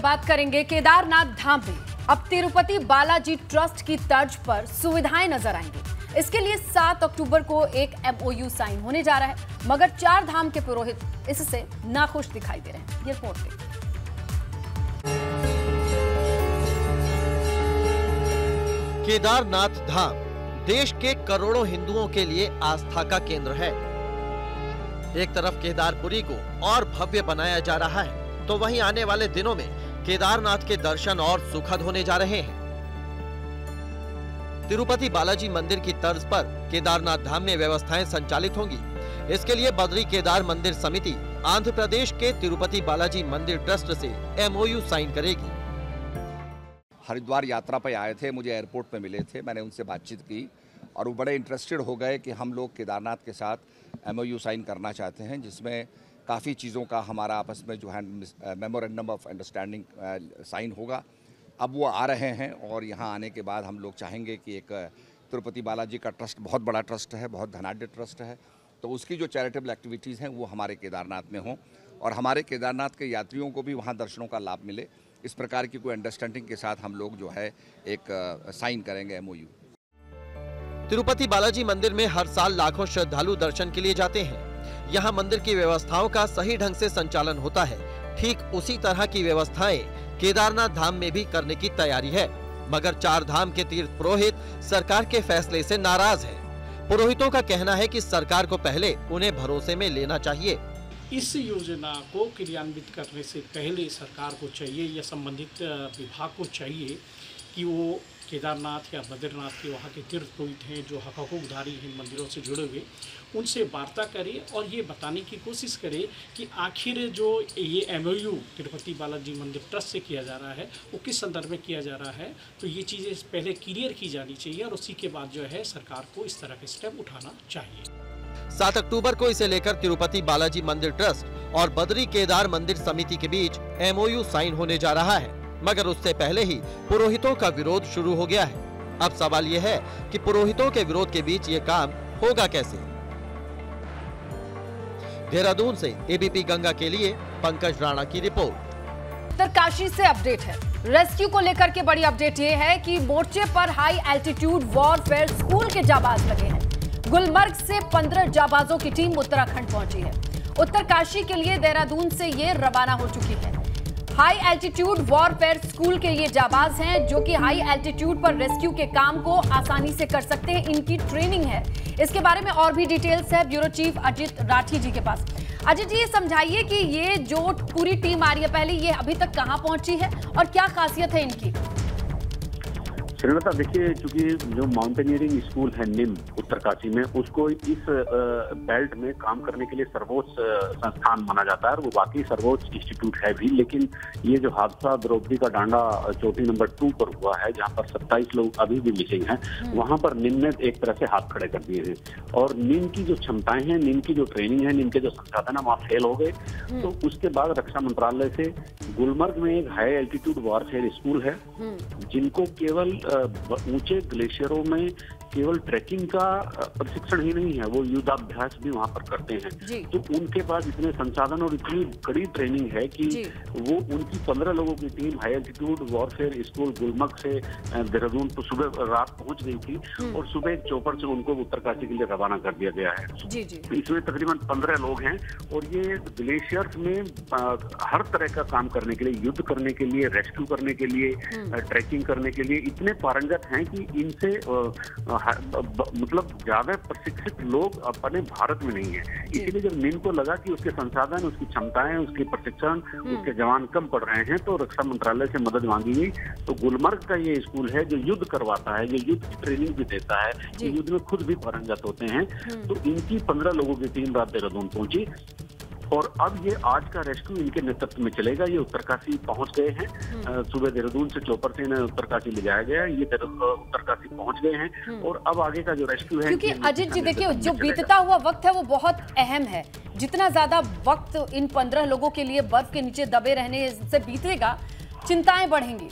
बात करेंगे केदारनाथ धाम में अब तिरुपति बालाजी ट्रस्ट की तर्ज पर सुविधाएं नजर आएंगी। इसके लिए 7 अक्टूबर को एक MOU साइन होने जा रहा है, मगर 4 धाम के पुरोहित इससे नाखुश दिखाई दे रहे हैं। ये रिपोर्ट देखिए। केदारनाथ धाम देश के करोड़ों हिंदुओं के लिए आस्था का केंद्र है। एक तरफ केदारपुरी को और भव्य बनाया जा रहा है, तो वहीं आने वाले दिनों में केदारनाथ के दर्शन और सुखद होने जा रहे हैं। तिरुपति बालाजी मंदिर की तर्ज पर केदारनाथ धाम में व्यवस्थाएं संचालित होंगी। इसके लिए बद्री केदार मंदिर समिति आंध्र प्रदेश के तिरुपति बालाजी मंदिर ट्रस्ट से MOU साइन करेगी। हरिद्वार यात्रा पर आए थे, मुझे एयरपोर्ट पे मिले थे, मैंने उनसे बातचीत की और वो बड़े इंटरेस्टेड हो गए कि हम लोग केदारनाथ के साथ MOU साइन करना चाहते हैं, जिसमें काफ़ी चीज़ों का हमारा आपस में जो है मेमोरेंडम ऑफ अंडरस्टैंडिंग साइन होगा। अब वो आ रहे हैं और यहाँ आने के बाद हम लोग चाहेंगे कि एक तिरुपति बालाजी का ट्रस्ट बहुत बड़ा ट्रस्ट है, बहुत धनाढ्य ट्रस्ट है, तो उसकी जो चैरिटेबल एक्टिविटीज़ हैं वो हमारे केदारनाथ में हों और हमारे केदारनाथ के यात्रियों को भी वहाँ दर्शनों का लाभ मिले। इस प्रकार की कोई अंडरस्टैंडिंग के साथ हम लोग जो है एक साइन करेंगे MOU। तिरुपति बालाजी मंदिर में हर साल लाखों श्रद्धालु दर्शन के लिए जाते हैं। यहाँ मंदिर की व्यवस्थाओं का सही ढंग से संचालन होता है। ठीक उसी तरह की व्यवस्थाएं केदारनाथ धाम में भी करने की तैयारी है, मगर 4 धाम के तीर्थ पुरोहित सरकार के फैसले से नाराज हैं। पुरोहितों का कहना है कि सरकार को पहले उन्हें भरोसे में लेना चाहिए। इस योजना को क्रियान्वित करने से पहले सरकार को चाहिए या संबंधित विभाग को चाहिए कि वो केदारनाथ या बद्रीनाथ के वहाँ के तीर्थ पुरोहित हैं जो हकूकधारी इन मंदिरों से जुड़े हुए, उनसे वार्ता करे और ये बताने की कोशिश करे कि आखिर जो ये MOU तिरुपति बालाजी मंदिर ट्रस्ट से किया जा रहा है वो किस संदर्भ में किया जा रहा है। तो ये चीज़ें पहले क्लियर की जानी चाहिए और उसी के बाद जो है सरकार को इस तरह के स्टेप उठाना चाहिए। 7 अक्टूबर को इसे लेकर तिरुपति बालाजी मंदिर ट्रस्ट और बद्री केदार मंदिर समिति के बीच MOU साइन होने जा रहा है, मगर उससे पहले ही पुरोहितों का विरोध शुरू हो गया है। अब सवाल यह है कि पुरोहितों के विरोध के बीच ये काम होगा कैसे। देहरादून से ABP गंगा के लिए पंकज राणा की रिपोर्ट। उत्तरकाशी से अपडेट है। रेस्क्यू को लेकर के बड़ी अपडेट ये है कि मोर्चे पर हाई एल्टीट्यूड वॉरफेयर स्कूल के जाबाज लगे हैं। गुलमर्ग से 15 जाबाजों की टीम उत्तराखंड पहुंची है। उत्तरकाशी के लिए देहरादून से ये रवाना हो चुकी है। हाई एल्टीट्यूड वॉरफेयर स्कूल के ये जाबाज हैं जो कि हाई एल्टीट्यूड पर रेस्क्यू के काम को आसानी से कर सकते हैं। इनकी ट्रेनिंग है। इसके बारे में और भी डिटेल्स है ब्यूरो चीफ अजित राठी जी के पास। अजित जी, ये समझाइए कि ये जो पूरी टीम आ रही है, पहले ये अभी तक कहां पहुंची है और क्या खासियत है इनकी? श्रीलता, देखिए, चूंकि जो माउंटेनियरिंग स्कूल है निम उत्तरकाशी में, उसको इस बेल्ट में काम करने के लिए सर्वोच्च संस्थान माना जाता है और वो वाकई सर्वोच्च इंस्टीट्यूट है भी। लेकिन ये जो हादसा द्रौपदी का डांडा चोटी नंबर 2 पर हुआ है, जहां पर 27 लोग अभी भी मिसिंग हैं, वहां पर निम ने एक तरह से हाथ खड़े कर दिए हैं और निम की जो क्षमताएं हैं, निम की जो ट्रेनिंग है, निम के जो संसाधन है, वहाँ फेल हो गए। तो उसके बाद रक्षा मंत्रालय से गुलमर्ग में एक हाई एल्टीट्यूड वॉरफेयर स्कूल है, जिनको केवल ऊंचे ग्लेशियरों में केवल ट्रैकिंग का प्रशिक्षण ही नहीं है, वो युद्धाभ्यास भी वहां पर करते हैं। तो उनके पास इतने संसाधन और इतनी बड़ी ट्रेनिंग है कि वो उनकी 15 लोगों की team high altitude warfare school Gulmarg से देहरादून तो सुबह रात पहुंच गई थी और सुबह एक चौपर से उनको उत्तरकाशी के लिए रवाना कर दिया गया है। इसमें तकरीबन 15 लोग हैं और ये ग्लेशियर्स में हर तरह का काम करने के लिए, युद्ध करने के लिए, रेस्क्यू करने के लिए, ट्रैकिंग करने के लिए इतने पारंगत हैं कि इनसे मतलब ज्यादा प्रशिक्षित लोग अपने भारत में नहीं है। इसीलिए जब निम को लगा कि उसके संसाधन, उसकी क्षमताएं, उसके प्रशिक्षण, उसके जवान कम पड़ रहे हैं, तो रक्षा मंत्रालय से मदद मांगी गई। तो गुलमर्ग का ये स्कूल है जो युद्ध करवाता है, जो युद्ध की ट्रेनिंग भी देता है, युद्ध में खुद भी पारंगत होते हैं। तो इनकी 15 लोगों की टीम रात देहरादून पहुंची और अब ये आज का रेस्क्यू इनके नेतृत्व में चलेगा। ये उत्तरकाशी पहुंच गए हैं, सुबह देहरादून से चौपर से इन्हें उत्तरकाशी ले जाया गया। ये उत्तरकाशी पहुंच गए हैं और अब आगे का जो रेस्क्यू है, क्योंकि अजित जी देखिए, जो बीतता हुआ वक्त है वो बहुत अहम है। जितना ज्यादा वक्त इन 15 लोगों के लिए बर्फ के नीचे दबे रहने से बीतेगा, चिंताएं बढ़ेंगी।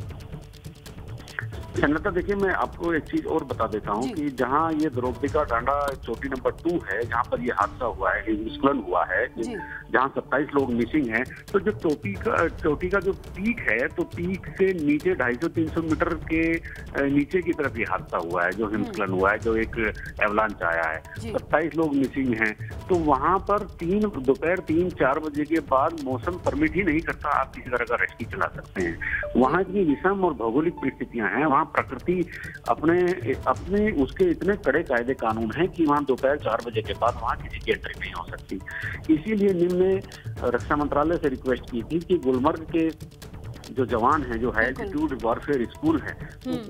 सन्नता, देखिए, मैं आपको एक चीज और बता देता हूँ कि जहाँ ये द्रौपदी का डांडा चोटी नंबर 2 है, जहाँ पर ये हादसा हुआ है, हिमस्खलन हुआ है, जहां 27 लोग मिसिंग हैं। तो जो चोटी का जो पीक है, तो पीक से नीचे 250-300 मीटर के नीचे की तरफ ये हादसा हुआ है, जो हिमस्खलन हुआ है, जो एक एवलांच आया है। 27 लोग मिसिंग हैं। तो वहां पर दोपहर 3-4 बजे के बाद मौसम परमिट ही नहीं करता आप किसी तरह का रेस्क्यू चला सकते हैं। वहां इतनी विषम और भौगोलिक परिस्थितियां हैं, वहां प्रकृति अपने उसके इतने कड़े कायदे कानून हैं कि वहां दोपहर 4 बजे के बाद वहां किसी की एंट्री नहीं हो सकती। इसीलिए निम ने रक्षा मंत्रालय से रिक्वेस्ट की थी कि गुलमर्ग के जो जवान हैं, जो हाई एल्टीट्यूड वॉरफेयर स्कूल है,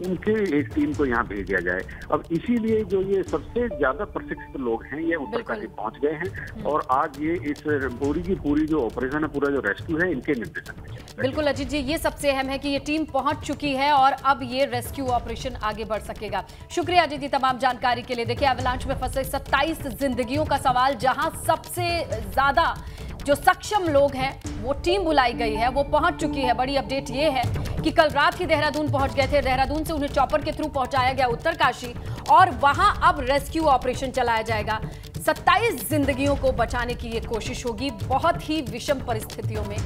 उनके एक टीम को यहाँ भेज दिया जाए। अब इसीलिए जो ये सबसे ज्यादा प्रशिक्षित लोग हैं, ये उत्तरकाशी पहुंच गए हैं और आज ये इस पूरी की पूरी जो ऑपरेशन है, पूरा जो रेस्क्यू है, इनके निर्देशन में। बिल्कुल अजीत जी, ये सबसे अहम है कि ये टीम पहुंच चुकी है और अब ये रेस्क्यू ऑपरेशन आगे बढ़ सकेगा। शुक्रिया अजीत जी तमाम जानकारी के लिए। देखिए, एवलांच में फंसे 27 जिंदगियों का सवाल, जहां सबसे ज्यादा जो सक्षम लोग हैं वो टीम बुलाई गई है, वो पहुंच चुकी है। बड़ी अपडेट ये है कि कल रात ही देहरादून पहुंच गए थे, देहरादून से उन्हें चॉपर के थ्रू पहुंचाया गया उत्तरकाशी और वहां अब रेस्क्यू ऑपरेशन चलाया जाएगा। 27 जिंदगियों को बचाने की ये कोशिश होगी। बहुत ही विषम परिस्थितियों में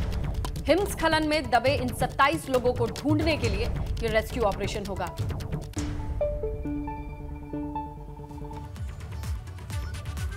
हिमस्खलन में दबे इन 27 लोगों को ढूंढने के लिए ये रेस्क्यू ऑपरेशन होगा।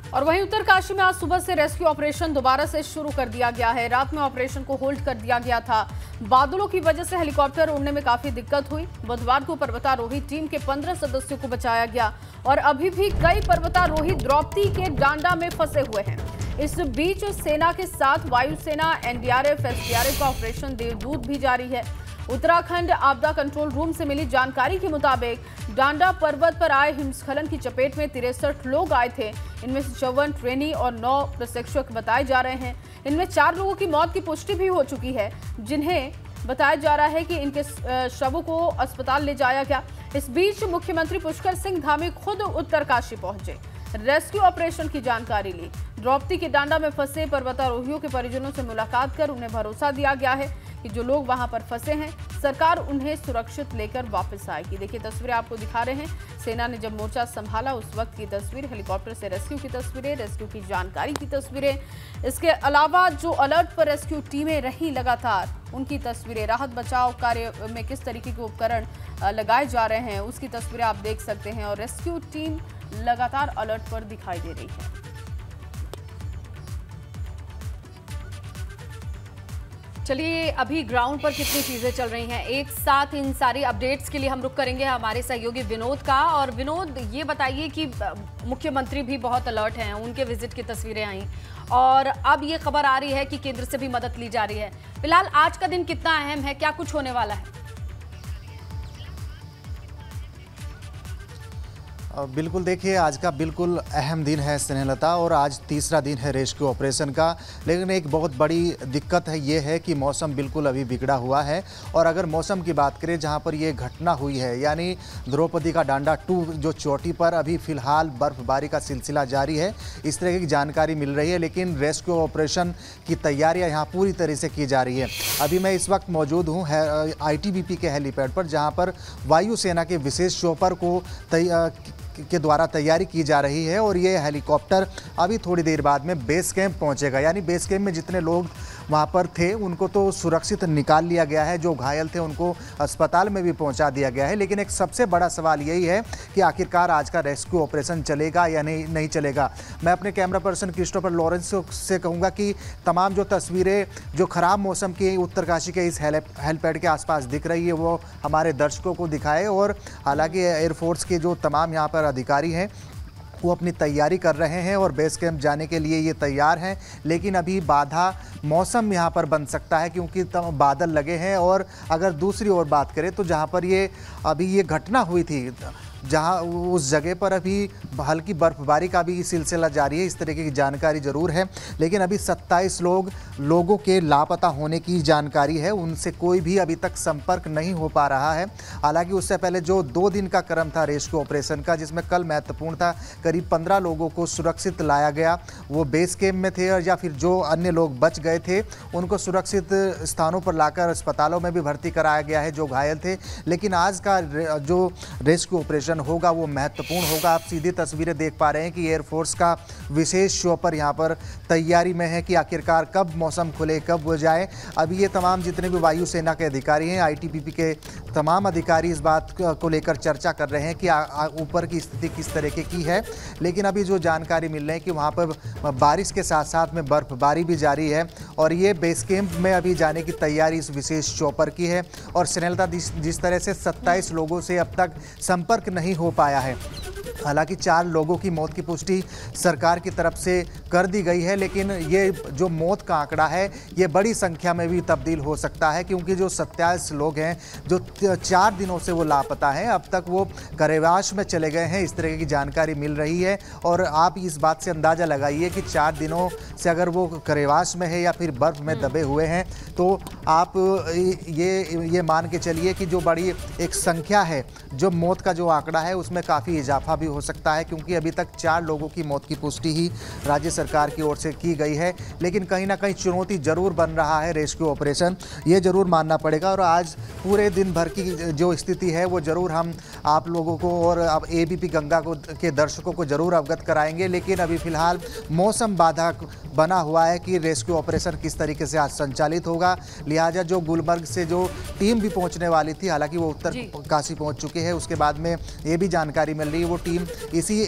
और वहीं उत्तरकाशी में आज सुबह से रेस्क्यू ऑपरेशन दोबारा से शुरू कर दिया गया है। रात में ऑपरेशन को होल्ड कर दिया गया था। बादलों की वजह से हेलीकॉप्टर उड़ने में काफी दिक्कत हुई। बुधवार को पर्वतारोही टीम के 15 सदस्यों को बचाया गया और अभी भी कई पर्वतारोही द्रौपदी के डांडा में फंसे हुए हैं। इस बीच सेना के साथ वायुसेना, एनडीआरएफ, एसडीआरएफ का ऑपरेशन देवदूत भी जारी है। उत्तराखंड आपदा कंट्रोल रूम से मिली जानकारी के मुताबिक डांडा पर्वत पर आए हिमस्खलन की चपेट में 63 लोग आए थे। इनमें से 54 ट्रेनी और 9 प्रशिक्षक बताए जा रहे हैं। इनमें 4 लोगों की मौत की पुष्टि भी हो चुकी है, जिन्हें बताया जा रहा है कि इनके शवों को अस्पताल ले जाया गया। इस बीच मुख्यमंत्री पुष्कर सिंह धामी खुद उत्तरकाशी पहुंचे, रेस्क्यू ऑपरेशन की जानकारी ली। द्रौपदी के डांडा में फंसे पर्वतारोहियों के परिजनों से मुलाकात कर उन्हें भरोसा दिया गया है कि जो लोग वहां पर फंसे हैं, सरकार उन्हें सुरक्षित लेकर वापस आएगी। देखिए, तस्वीरें आपको दिखा रहे हैं। सेना ने जब मोर्चा संभाला उस वक्त की तस्वीर, हेलीकॉप्टर से रेस्क्यू की तस्वीरें, रेस्क्यू की जानकारी की तस्वीरें। इसके अलावा जो अलर्ट पर रेस्क्यू टीमें रही लगातार, उनकी तस्वीरें, राहत बचाव कार्य में किस तरीके के उपकरण लगाए जा रहे हैं, उसकी तस्वीरें आप देख सकते हैं। और रेस्क्यू टीम लगातार अलर्ट पर दिखाई दे रही है। चलिए, अभी ग्राउंड पर कितनी चीजें चल रही हैं, एक साथ इन सारी अपडेट्स के लिए हम रुख करेंगे हमारे सहयोगी विनोद का। और विनोद, ये बताइए कि मुख्यमंत्री भी बहुत अलर्ट हैं, उनके विजिट की तस्वीरें आई और अब ये खबर आ रही है कि केंद्र से भी मदद ली जा रही है। फिलहाल आज का दिन कितना अहम है, क्या कुछ होने वाला है? बिल्कुल, देखिए, आज का बिल्कुल अहम दिन है स्नेहलता, और आज तीसरा दिन है रेस्क्यू ऑपरेशन का। लेकिन एक बहुत बड़ी दिक्कत है, ये है कि मौसम बिल्कुल अभी बिगड़ा हुआ है। और अगर मौसम की बात करें, जहां पर ये घटना हुई है, यानी द्रौपदी का डांडा 2 जो चोटी पर, अभी फिलहाल बर्फबारी का सिलसिला जारी है, इस तरह की जानकारी मिल रही है। लेकिन रेस्क्यू ऑपरेशन की तैयारियाँ यहाँ पूरी तरह से की जा रही है। अभी मैं इस वक्त मौजूद हूँ ITBP के हेलीपैड पर, जहाँ पर वायुसेना के विशेष चॉपर को के द्वारा तैयारी की जा रही है। और ये हेलीकॉप्टर अभी थोड़ी देर बाद में बेस कैंप पहुंचेगा। यानी बेस कैंप में जितने लोग वहां पर थे उनको तो सुरक्षित निकाल लिया गया है, जो घायल थे उनको अस्पताल में भी पहुंचा दिया गया है। लेकिन एक सबसे बड़ा सवाल यही है कि आखिरकार आज का रेस्क्यू ऑपरेशन चलेगा या नहीं चलेगा। मैं अपने कैमरा पर्सन क्रिस्टोफर लॉरेंस से कहूँगा कि तमाम जो तस्वीरें जो ख़राब मौसम की उत्तरकाशी के इस हेलीपैड के आसपास दिख रही है, वो हमारे दर्शकों को दिखाए। और हालांकि एयरफोर्स के जो तमाम यहाँ पर अधिकारी हैं, वो अपनी तैयारी कर रहे हैं और बेस कैंप जाने के लिए ये तैयार हैं। लेकिन अभी बाधा मौसम यहाँ पर बन सकता है, क्योंकि बादल लगे हैं। और अगर दूसरी ओर बात करें तो जहाँ पर ये घटना हुई थी, जहाँ उस जगह पर अभी हल्की बर्फबारी का भी सिलसिला जारी है, इस तरीके की जानकारी ज़रूर है। लेकिन अभी 27 लोगों के लापता होने की जानकारी है, उनसे कोई भी अभी तक संपर्क नहीं हो पा रहा है। हालांकि उससे पहले जो 2 दिन का क्रम था रेस्क्यू ऑपरेशन का, जिसमें कल महत्वपूर्ण था, करीब 15 लोगों को सुरक्षित लाया गया। वो बेस कैंप में थे, और या फिर जो अन्य लोग बच गए थे उनको सुरक्षित स्थानों पर लाकर अस्पतालों में भी भर्ती कराया गया है, जो घायल थे। लेकिन आज का जो रेस्क्यू ऑपरेशन ऑपरेशन होगा वो महत्वपूर्ण होगा। आप सीधी तस्वीरें देख पा रहे हैं कि एयरफोर्स का विशेष शॉपर यहाँ पर तैयारी में है कि आखिरकार कब मौसम खुले, कब वो जाए। अभी ये तमाम जितने भी वायुसेना के अधिकारी हैं, ITBP के तमाम अधिकारी इस बात को लेकर चर्चा कर रहे हैं कि ऊपर की स्थिति किस तरीके की है। लेकिन अभी जो जानकारी मिल रही है कि वहाँ पर बारिश के साथ साथ में बर्फबारी भी जारी है और ये बेस कैंप में अभी जाने की तैयारी इस विशेष चॉपर की है। और स्नेहलता, जिस तरह से 27 लोगों से अब तक संपर्क नहीं हो पाया है, हालांकि 4 लोगों की मौत की पुष्टि सरकार की तरफ से कर दी गई है, लेकिन ये जो मौत का आंकड़ा है ये बड़ी संख्या में भी तब्दील हो सकता है, क्योंकि जो 27 लोग हैं जो 4 दिनों से वो लापता हैं, अब तक वो करेवाश में चले गए हैं, इस तरह की जानकारी मिल रही है। और आप इस बात से अंदाज़ा लगाइए कि 4 दिनों से अगर वो करेवाश में है या फिर बर्फ़ में दबे हुए हैं, तो आप ये मान के चलिए कि जो बड़ी एक संख्या है, जो मौत का जो आंकड़ा है उसमें काफ़ी इजाफा भी हो सकता है, क्योंकि अभी तक 4 लोगों की मौत की पुष्टि ही राज्य सरकार की ओर से की गई है। लेकिन कहीं ना कहीं चुनौती जरूर बन रहा है रेस्क्यू ऑपरेशन, ये जरूर मानना पड़ेगा। और आज पूरे दिन भर की जो स्थिति है वो जरूर हम आप लोगों को और अब ABP गंगा के दर्शकों को जरूर अवगत कराएंगे। लेकिन अभी फिलहाल मौसम बाधक बना हुआ है कि रेस्क्यू ऑपरेशन किस तरीके से आज संचालित होगा। लिहाजा जो गुलमर्ग से जो टीम भी पहुंचने वाली थी, हालांकि वो उत्तर काशी पहुंच चुके हैं, उसके बाद में ये भी जानकारी मिल रही है वो टीम इसी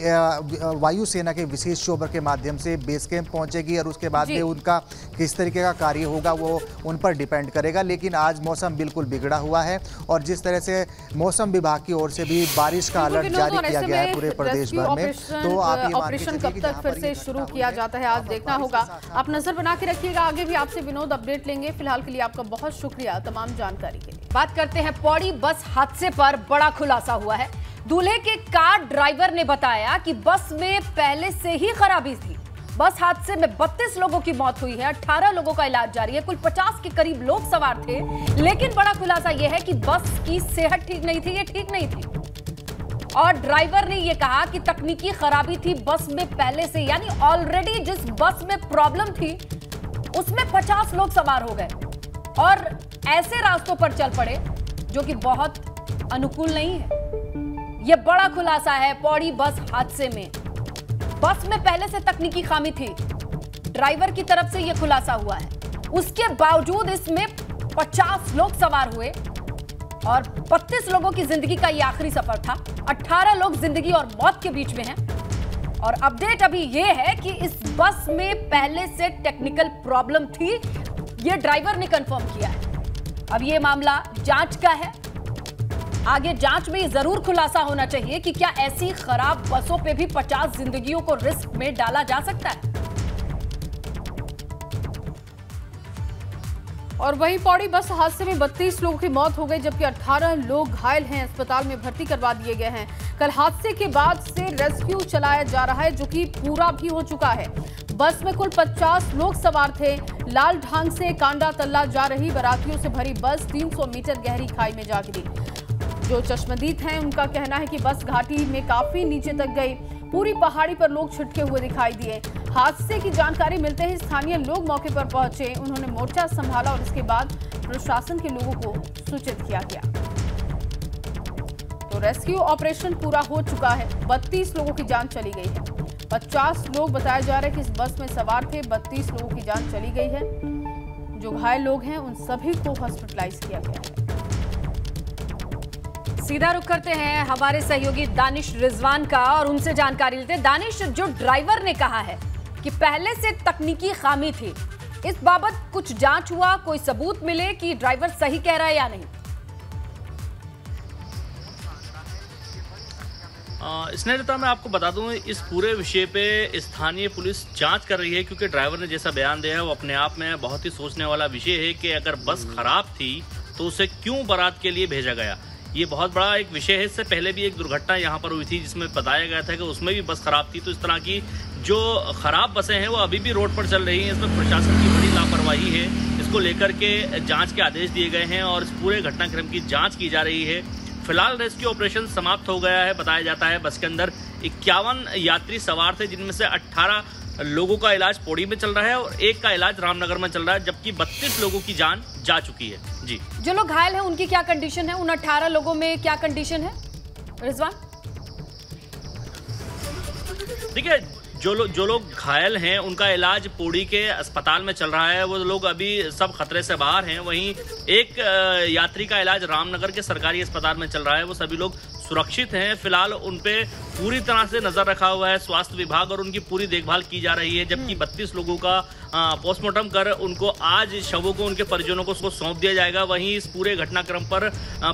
वायुसेना के विशेष शोबर के माध्यम से बेस कैंप पहुंचेगी और उसके बाद में उनका किस तरीके का कार्य होगा वो उन पर डिपेंड करेगा। लेकिन आज मौसम बिल्कुल बिगड़ा हुआ है और जिस तरह से मौसम विभाग की ओर से भी बारिश का अलर्ट जारी किया गया है पूरे प्रदेश भर में, तो आप ऑपरेशन कब तक फिर से शुरू किया जाता है आज देखना होगा। आप नजर बना के रखिएगा, आगे भी आपसे विनोद अपडेट लेंगे। फिलहाल के लिए आपका बहुत शुक्रिया तमाम जानकारी के लिए। बात करते हैं पौड़ी बस हादसे पर बड़ा खुलासा हुआ है। दूल्हे के कार ड्राइवर ने बताया कि बस में पहले से ही खराबी थी। बस हादसे में 32 लोगों की मौत हुई है, 18 लोगों का इलाज जारी है, कुल 50 के करीब लोग सवार थे। लेकिन बड़ा खुलासा यह है कि बस की सेहत ठीक नहीं थी, ये ठीक नहीं थी। और ड्राइवर ने यह कहा कि तकनीकी खराबी थी बस में पहले से, यानी ऑलरेडी जिस बस में प्रॉब्लम थी उसमें 50 लोग सवार हो गए और ऐसे रास्तों पर चल पड़े जो कि बहुत अनुकूल नहीं है। यह बड़ा खुलासा है पौड़ी बस हादसे में। बस में पहले से तकनीकी खामी थी, ड्राइवर की तरफ से यह खुलासा हुआ है। उसके बावजूद इसमें 50 लोग सवार हुए और 32 लोगों की जिंदगी का यह आखिरी सफर था। 18 लोग जिंदगी और मौत के बीच में हैं। और अपडेट अभी यह है कि इस बस में पहले से टेक्निकल प्रॉब्लम थी, यह ड्राइवर ने कंफर्म किया है। अब यह मामला जांच का है, आगे जांच में जरूर खुलासा होना चाहिए कि क्या ऐसी खराब बसों पे भी 50 जिंदगियों को रिस्क में डाला जा सकता है। और वहीं पौड़ी बस हादसे में 32 लोगों की मौत हो गई, जबकि 18 लोग घायल हैं, अस्पताल में भर्ती करवा दिए गए हैं। कल हादसे के बाद से रेस्क्यू चलाया जा रहा है, जो कि पूरा भी हो चुका है। बस में कुल 50 लोग सवार थे। लाल ढांग से कांडा तल्ला जा रही बारातियों से भरी बस 300 मीटर गहरी खाई में जा गिरी। जो चश्मदीद हैं उनका कहना है कि बस घाटी में काफी नीचे तक गई। पूरी पहाड़ी पर लोग छिटके हुए दिखाई दिए। हादसे की जानकारी मिलते ही स्थानीय लोग मौके पर पहुंचे, उन्होंने मोर्चा संभाला और इसके बाद प्रशासन के लोगों को सूचित किया गया। तो रेस्क्यू ऑपरेशन पूरा हो चुका है। 32 लोगों की जान चली गई है। 50 लोग बताया जा रहा है कि इस बस में सवार थे। 32 लोगों की जान चली गई है। जो घायल लोग हैं उन सभी को हॉस्पिटलाइज किया गया है। सीधा रुख करते हैं हमारे सहयोगी दानिश रिजवान का और उनसे जानकारी लेते हैं। दानिश, जो ड्राइवर ने कहा है कि पहले से तकनीकी खामी थी, इस बाबत कुछ जांच हुआ, कोई सबूत मिले कि ड्राइवर सही कह रहा है या नहीं? स्नेहलता, मैं आपको बता दूं, इस पूरे विषय पे स्थानीय पुलिस जांच कर रही है, क्योंकि ड्राइवर ने जैसा बयान दिया है वो अपने आप में बहुत ही सोचने वाला विषय है कि अगर बस खराब थी तो उसे क्यों बारात के लिए भेजा गया। ये बहुत बड़ा एक विषय है। इससे पहले भी एक दुर्घटना यहाँ पर हुई थी जिसमें बताया गया था कि उसमें भी बस खराब थी। तो इस तरह की जो खराब बसें हैं वो अभी भी रोड पर चल रही हैं। इसमें प्रशासन की बड़ी लापरवाही है। इसको लेकर के जांच के आदेश दिए गए हैं और इस पूरे घटनाक्रम की जांच की जा रही है। फिलहाल रेस्क्यू ऑपरेशन समाप्त हो गया है। बताया जाता है बस के अंदर 51 यात्री सवार थे, जिनमें से 18 लोगों का इलाज पौड़ी में चल रहा है और एक का इलाज रामनगर में चल रहा है, जबकि 32 लोगों की जान जा चुकी है। जी, जो लोग घायल हैं उनकी क्या कंडीशन है? उन 18 लोगों में क्या कंडीशन है रिजवान? देखिए, जो लोग घायल हैं उनका इलाज पौड़ी के अस्पताल में चल रहा है, वो लोग अभी सब खतरे से बाहर हैं। वहीं एक यात्री का इलाज रामनगर के सरकारी अस्पताल में चल रहा है, वो सभी लोग सुरक्षित हैं। फिलहाल उन पे पूरी तरह से नजर रखा हुआ है स्वास्थ्य विभाग और उनकी पूरी देखभाल की जा रही है। जबकि 32 लोगों का पोस्टमार्टम कर उनको आज शवों को उनके परिजनों को सौंप दिया जाएगा। वहीं इस पूरे घटनाक्रम पर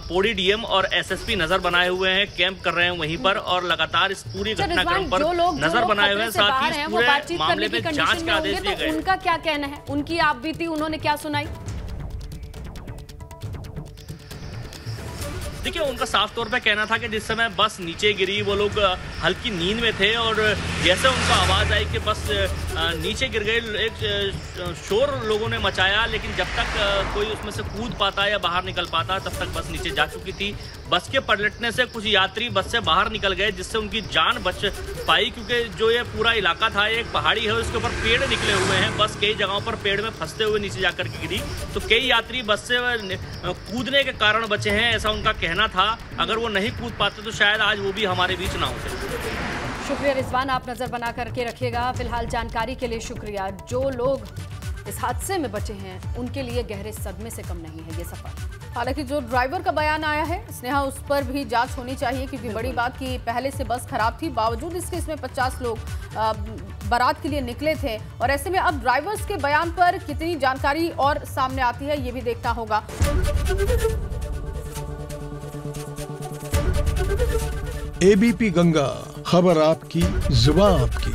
पौड़ी डीएम और एसएसपी नजर बनाए हुए हैं, कैंप कर रहे हैं वहीं पर और लगातार इस पूरी घटनाक्रम पर नजर बनाए हुए हैं। साथ ही इस पूरे मामले में जांच का आदेश दिए गए। उनका क्या कहना है, उनकी आप बीती उन्होंने क्या सुनाई? देखिए, उनका साफ तौर पे कहना था कि जिस समय बस नीचे गिरी वो लोग हल्की नींद में थे और जैसे उनको आवाज़ आई कि बस नीचे गिर गई, एक शोर लोगों ने मचाया, लेकिन जब तक कोई उसमें से कूद पाता या बाहर निकल पाता तब तक बस नीचे जा चुकी थी। बस के पलटने से कुछ यात्री बस से बाहर निकल गए जिससे उनकी जान बच पाई, क्योंकि जो ये पूरा इलाका था ये एक पहाड़ी है, उसके ऊपर पेड़ निकले हुए हैं। बस कई जगहों पर पेड़ में फंसते हुए नीचे जाकर के गिरी, तो कई यात्री बस से कूदने के कारण बचे हैं, ऐसा उनका कहना था। अगर वो नहीं कूद पाते तो शायद आज वो भी हमारे बीच ना होते। शुक्रिया रिजवान, आप नजर बना करके रखिएगा। फिलहाल जानकारी के लिए शुक्रिया। जो लोग इस हादसे में बचे हैं उनके लिए गहरे सदमे से कम नहीं है ये सफर। हालांकि जो ड्राइवर का बयान आया है स्नेहा, उस पर भी जांच होनी चाहिए, क्योंकि बड़ी बात कि पहले से बस खराब थी, बावजूद इसके इसमें 50 लोग बारात के लिए निकले थे। और ऐसे में अब ड्राइवर्स के बयान पर कितनी जानकारी और सामने आती है ये भी देखना होगा। एबीपी गंगा, खबर आपकी, जुबान आपकी।